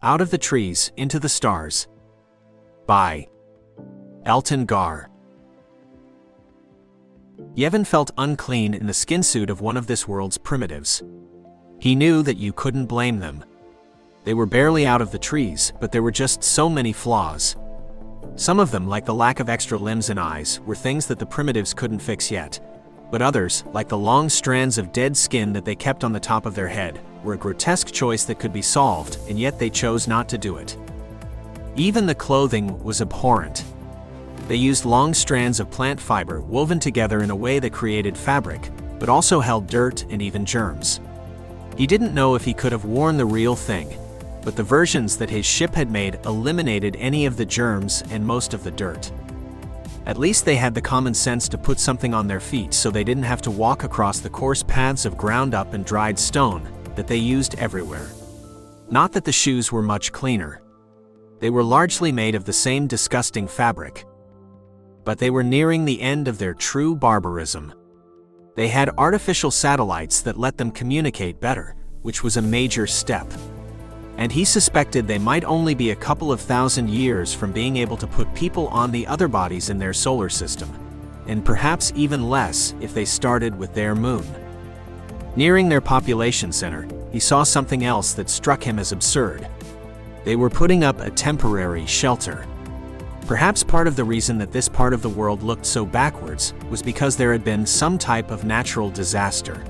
Out of the Trees into the Stars by Elton Gar. Yevin felt unclean in the skin suit of one of this world's primitives. He knew that you couldn't blame them. They were barely out of the trees, but there were just so many flaws. Some of them, like the lack of extra limbs and eyes, were things that the primitives couldn't fix yet. But others, like the long strands of dead skin that they kept on the top of their head, were a grotesque choice that could be solved, and yet they chose not to do it. Even the clothing was abhorrent. They used long strands of plant fiber woven together in a way that created fabric, but also held dirt and even germs. He didn't know if he could have worn the real thing, but the versions that his ship had made eliminated any of the germs and most of the dirt. At least they had the common sense to put something on their feet so they didn't have to walk across the coarse paths of ground up and dried stone that they used everywhere. Not that the shoes were much cleaner. They were largely made of the same disgusting fabric. But they were nearing the end of their true barbarism. They had artificial satellites that let them communicate better, which was a major step. And he suspected they might only be a couple of thousand years from being able to put people on the other bodies in their solar system, and perhaps even less if they started with their moon. Nearing their population center, he saw something else that struck him as absurd. They were putting up a temporary shelter. Perhaps part of the reason that this part of the world looked so backwards was because there had been some type of natural disaster.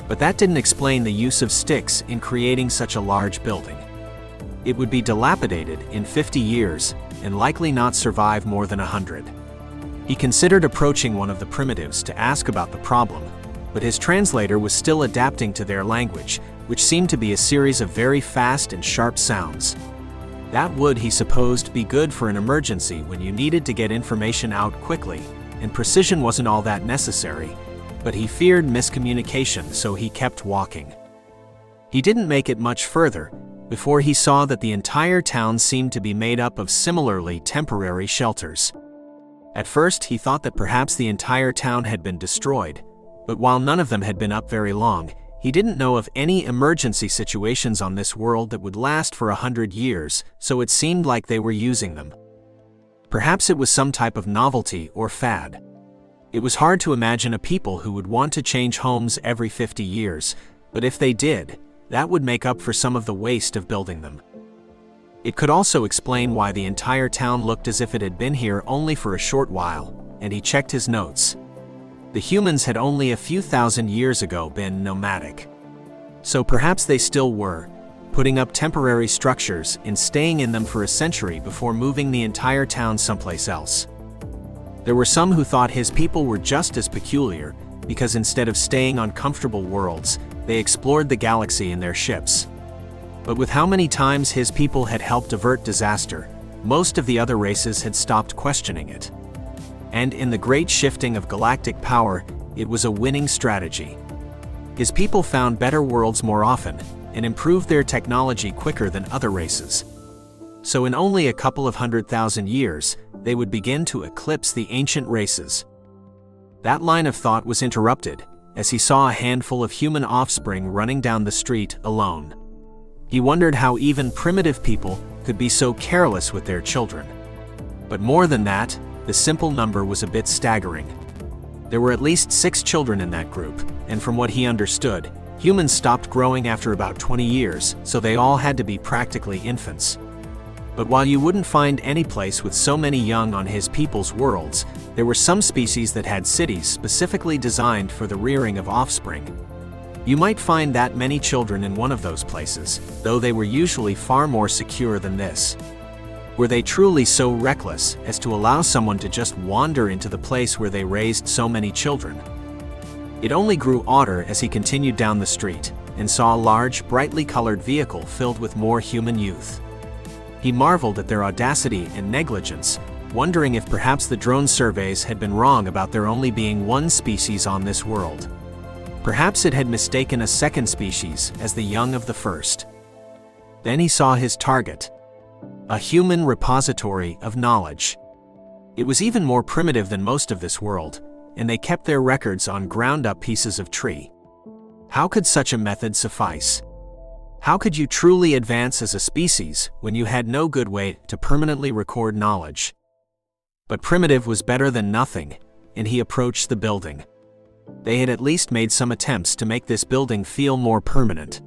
But that didn't explain the use of sticks in creating such a large building. It would be dilapidated in 50 years and likely not survive more than 100. He considered approaching one of the primitives to ask about the problem, but his translator was still adapting to their language, which seemed to be a series of very fast and sharp sounds. That would, he supposed, be good for an emergency when you needed to get information out quickly, and precision wasn't all that necessary, but he feared miscommunication, so he kept walking. He didn't make it much further before he saw that the entire town seemed to be made up of similarly temporary shelters. At first, he thought that perhaps the entire town had been destroyed, but while none of them had been up very long, he didn't know of any emergency situations on this world that would last for 100 years, so it seemed like they were using them. Perhaps it was some type of novelty or fad. It was hard to imagine a people who would want to change homes every 50 years, but if they did, that would make up for some of the waste of building them. It could also explain why the entire town looked as if it had been here only for a short while, and he checked his notes. The humans had only a few thousand years ago been nomadic. So perhaps they still were, putting up temporary structures and staying in them for a century before moving the entire town someplace else. There were some who thought his people were just as peculiar because instead of staying on comfortable worlds, they explored the galaxy in their ships. But with how many times his people had helped avert disaster, most of the other races had stopped questioning it. And in the great shifting of galactic power, it was a winning strategy. His people found better worlds more often and improved their technology quicker than other races. So in only a couple of 100,000 years, they would begin to eclipse the ancient races. That line of thought was interrupted as he saw a handful of human offspring running down the street alone. He wondered how even primitive people could be so careless with their children. But more than that, the simple number was a bit staggering. There were at least 6 children in that group, and from what he understood, humans stopped growing after about 20 years, so they all had to be practically infants. But while you wouldn't find any place with so many young on his people's worlds, there were some species that had cities specifically designed for the rearing of offspring. You might find that many children in one of those places, though they were usually far more secure than this. Were they truly so reckless as to allow someone to just wander into the place where they raised so many children? It only grew odder as he continued down the street and saw a large, brightly colored vehicle filled with more human youth. He marveled at their audacity and negligence, wondering if perhaps the drone surveys had been wrong about there only being one species on this world. Perhaps it had mistaken a second species as the young of the first. Then he saw his target. A human repository of knowledge. It was even more primitive than most of this world, and they kept their records on ground-up pieces of tree. How could such a method suffice? How could you truly advance as a species when you had no good way to permanently record knowledge? But primitive was better than nothing, and he approached the building. They had at least made some attempts to make this building feel more permanent.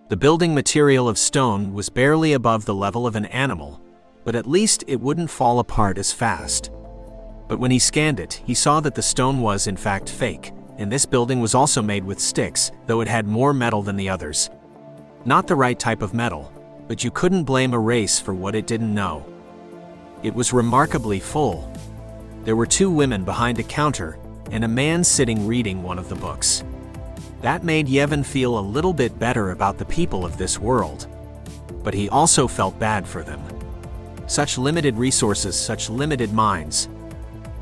The building material of stone was barely above the level of an animal, but at least it wouldn't fall apart as fast. But when he scanned it, he saw that the stone was in fact fake, and this building was also made with sticks, though it had more metal than the others. Not the right type of metal, but you couldn't blame a race for what it didn't know. It was remarkably full. There were 2 women behind a counter, and a man sitting reading one of the books. That made Yevin feel a little bit better about the people of this world. But he also felt bad for them. Such limited resources, such limited minds.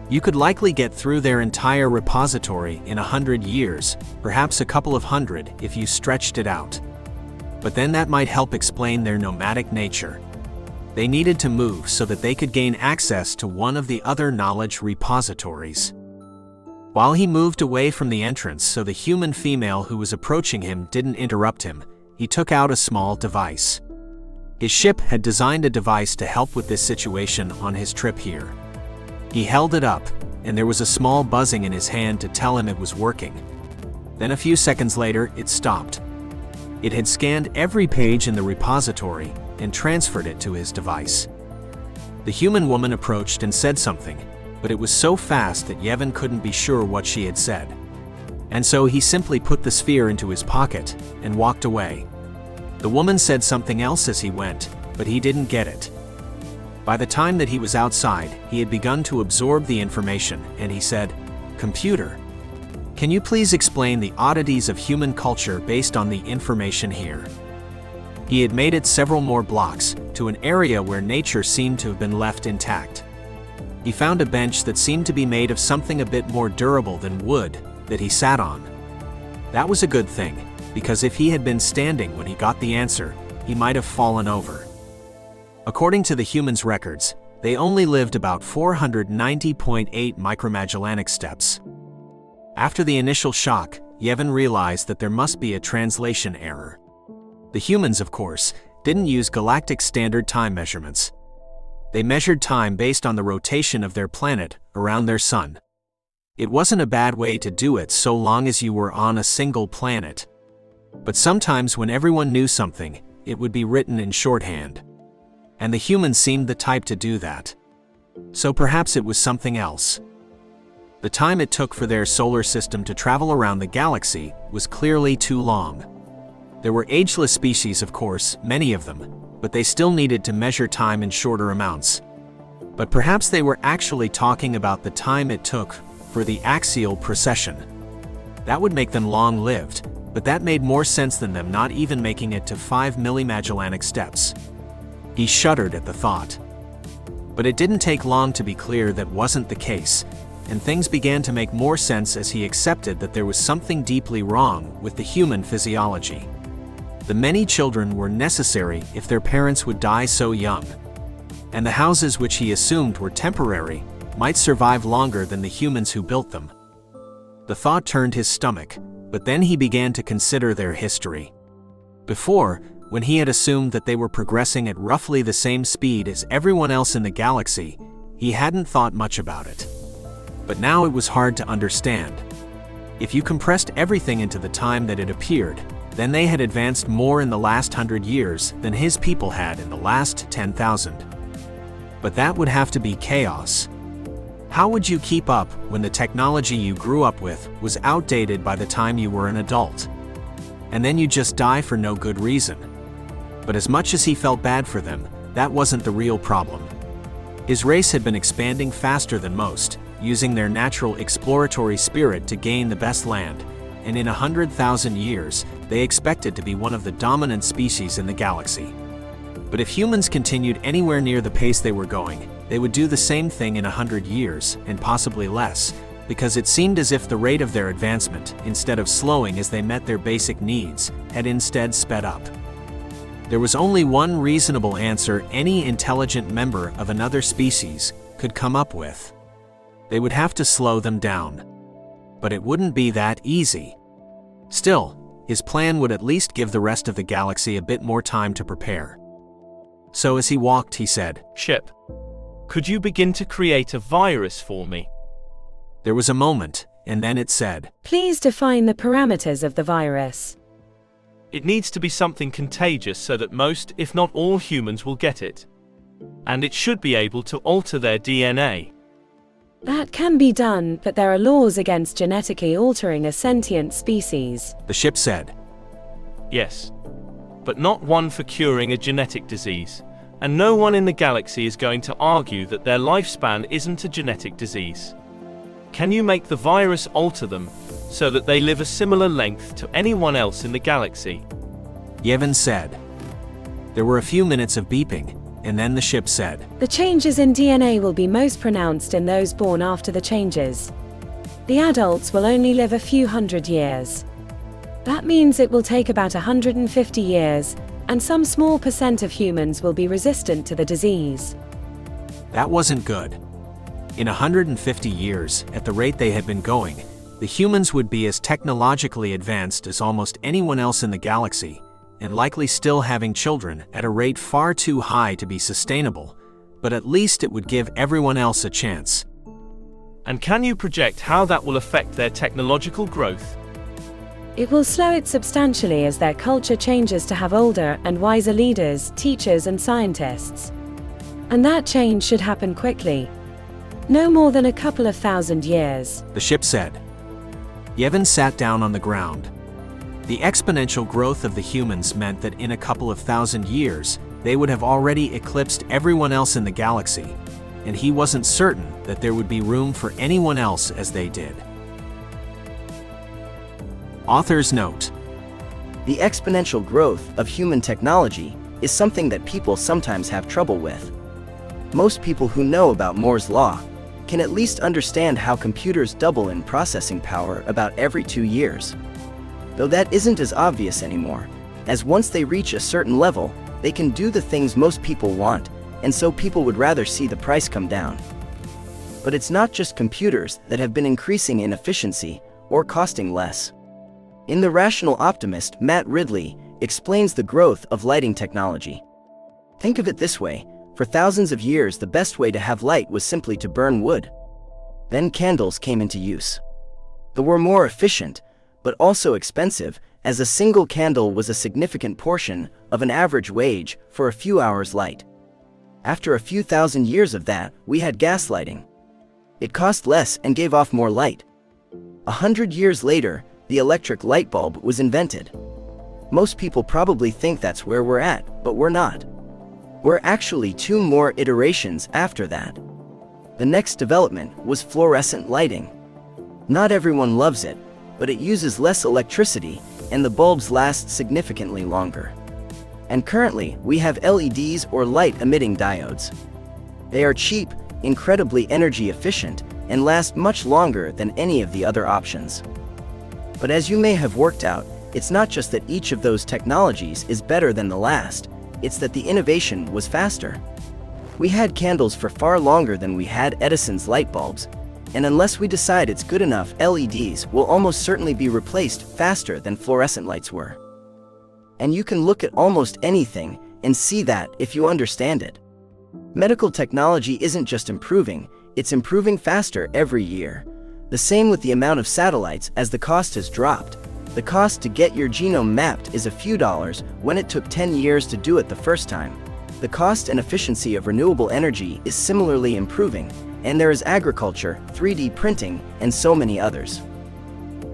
You could likely get through their entire repository in 100 years, perhaps a couple of hundred if you stretched it out. But then that might help explain their nomadic nature. They needed to move so that they could gain access to one of the other knowledge repositories. While he moved away from the entrance so the human female who was approaching him didn't interrupt him, he took out a small device. His ship had designed a device to help with this situation on his trip here. He held it up, and there was a small buzzing in his hand to tell him it was working. Then a few seconds later, it stopped. It had scanned every page in the repository and transferred it to his device. The human woman approached and said something, but it was so fast that Yevin couldn't be sure what she had said. And so he simply put the sphere into his pocket and walked away. The woman said something else as he went, but he didn't get it. By the time that he was outside, he had begun to absorb the information, and he said, "Computer, can you please explain the oddities of human culture based on the information here?" He had made it several more blocks, to an area where nature seemed to have been left intact. He found a bench that seemed to be made of something a bit more durable than wood that he sat on. That was a good thing, because if he had been standing when he got the answer, he might have fallen over. According to the humans' records, they only lived about 490.8 micromagellanic steps. After the initial shock, Yevin realized that there must be a translation error. The humans, of course, didn't use galactic standard time measurements. They measured time based on the rotation of their planet around their sun. It wasn't a bad way to do it so long as you were on a single planet. But sometimes when everyone knew something, it would be written in shorthand. And the humans seemed the type to do that. So perhaps it was something else. The time it took for their solar system to travel around the galaxy was clearly too long. There were ageless species, of course, many of them, but they still needed to measure time in shorter amounts. But perhaps they were actually talking about the time it took for the axial precession. That would make them long-lived, but that made more sense than them not even making it to 5 millimagellanic steps. He shuddered at the thought. But it didn't take long to be clear that wasn't the case, and things began to make more sense as he accepted that there was something deeply wrong with the human physiology. The many children were necessary if their parents would die so young. And the houses which he assumed were temporary might survive longer than the humans who built them. The thought turned his stomach, but then he began to consider their history. Before, when he had assumed that they were progressing at roughly the same speed as everyone else in the galaxy, he hadn't thought much about it. But now it was hard to understand. If you compressed everything into the time that it appeared, then they had advanced more in the last 100 years than his people had in the last 10,000. But that would have to be chaos. How would you keep up when the technology you grew up with was outdated by the time you were an adult? And then you just die for no good reason. But as much as he felt bad for them, that wasn't the real problem. His race had been expanding faster than most, using their natural exploratory spirit to gain the best land, and in 100,000 years, they expected to be one of the dominant species in the galaxy. But if humans continued anywhere near the pace they were going, they would do the same thing in 100 years, and possibly less, because it seemed as if the rate of their advancement, instead of slowing as they met their basic needs, had instead sped up. There was only one reasonable answer any intelligent member of another species could come up with. They would have to slow them down. But it wouldn't be that easy. Still, His plan would at least give the rest of the galaxy a bit more time to prepare. So as he walked, he said, "Ship, could you begin to create a virus for me?" There was a moment, and then it said, "Please define the parameters of the virus." "It needs to be something contagious so that most, if not all humans will get it. And it should be able to alter their DNA." That can be done, but there are laws against genetically altering a sentient species. the ship said. "Yes. But not one for curing a genetic disease. And no one in the galaxy is going to argue that their lifespan isn't a genetic disease. Can you make the virus alter them, so that they live a similar length to anyone else in the galaxy?" Yevin said. There were a few minutes of beeping, and then the ship said, The changes in DNA will be most pronounced in those born after the changes. The adults will only live a few hundred years. That means it will take about 150 years, and some small percent of humans will be resistant to the disease. That wasn't good. In 150 years, at the rate they had been going, the humans would be as technologically advanced as almost anyone else in the galaxy, and likely still having children at a rate far too high to be sustainable, but at least it would give everyone else a chance. And can you project how that will affect their technological growth? It will slow it substantially as their culture changes to have older and wiser leaders, teachers, and scientists. And that change should happen quickly. No more than a couple of thousand years. The ship said. Yevin sat down on the ground. The exponential growth of the humans meant that in a couple of thousand years, they would have already eclipsed everyone else in the galaxy, and he wasn't certain that there would be room for anyone else as they did. Author's note: The exponential growth of human technology is something that people sometimes have trouble with. Most people who know about Moore's law can at least understand how computers double in processing power about every 2 years. Though that isn't as obvious anymore, as once they reach a certain level, they can do the things most people want, and so people would rather see the price come down. But it's not just computers that have been increasing in efficiency or costing less. In The Rational Optimist, Matt Ridley explains the growth of lighting technology. Think of it this way: for thousands of years, the best way to have light was simply to burn wood. Then candles came into use. They were more efficient, but also expensive, as a single candle was a significant portion of an average wage for a few hours' light. After a few thousand years of that, we had gas lighting. It cost less and gave off more light. 100 years later, the electric light bulb was invented. Most people probably think that's where we're at, but we're not. We're actually 2 more iterations after that. The next development was fluorescent lighting. Not everyone loves it, but it uses less electricity, and the bulbs last significantly longer. And currently, we have LEDs, or light-emitting diodes. They are cheap, incredibly energy efficient, and last much longer than any of the other options. But as you may have worked out, it's not just that each of those technologies is better than the last, it's that the innovation was faster. We had candles for far longer than we had Edison's light bulbs, and unless we decide it's good enough, LEDs will almost certainly be replaced faster than fluorescent lights were. And you can look at almost anything and see that if you understand it. Medical technology isn't just improving, it's improving faster every year. The same with the amount of satellites. As the cost has dropped, the cost to get your genome mapped is a few dollars when it took 10 years to do it the first time. The cost and efficiency of renewable energy is similarly improving, and there is agriculture, 3D printing, and so many others.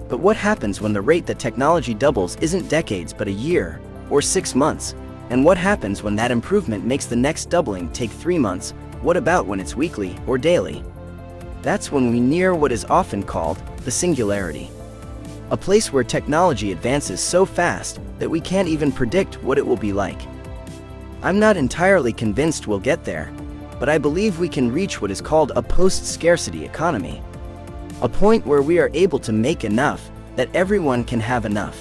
But what happens when the rate that technology doubles isn't decades but a year, or 6 months? And what happens when that improvement makes the next doubling take 3 months? What about when it's weekly or daily? That's when we near what is often called the singularity. A place where technology advances so fast that we can't even predict what it will be like. I'm not entirely convinced we'll get there, but I believe we can reach what is called a post-scarcity economy. A point where we are able to make enough that everyone can have enough.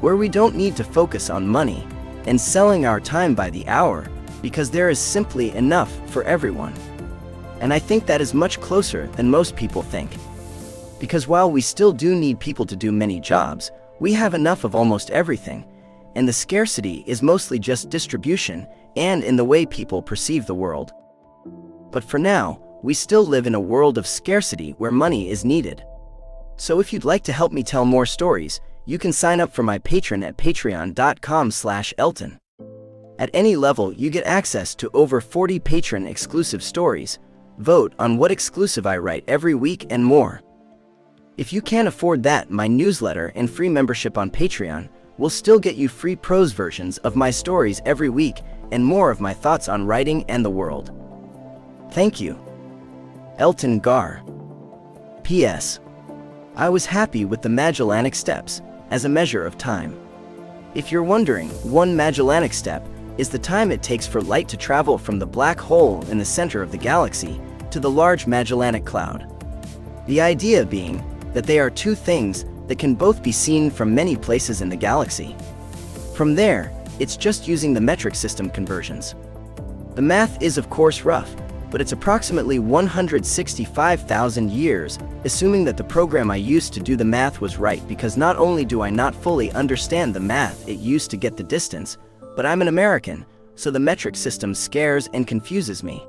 Where we don't need to focus on money and selling our time by the hour, because there is simply enough for everyone. And I think that is much closer than most people think. Because while we still do need people to do many jobs, We have enough of almost everything, and the scarcity is mostly just distribution and in the way people perceive the world. But for now, we still live in a world of scarcity where money is needed. So if you'd like to help me tell more stories, you can sign up for my Patreon at patreon.com/Elton. At any level, you get access to over 40 Patreon exclusive stories, vote on what exclusive I write every week, and more. If you can't afford that, my newsletter and free membership on Patreon will still get you free prose versions of my stories every week and more of my thoughts on writing and the world. Thank you. Elton Gar. P.S. I was happy with the Magellanic Steps as a measure of time. If you're wondering, 1 Magellanic Step is the time it takes for light to travel from the black hole in the center of the galaxy to the Large Magellanic Cloud. The idea being that they are two things that can both be seen from many places in the galaxy. From there, it's just using the metric system conversions. The math is of course rough, but it's approximately 165,000 years, assuming that the program I used to do the math was right, because not only do I not fully understand the math it used to get the distance, but I'm an American, so the metric system scares and confuses me.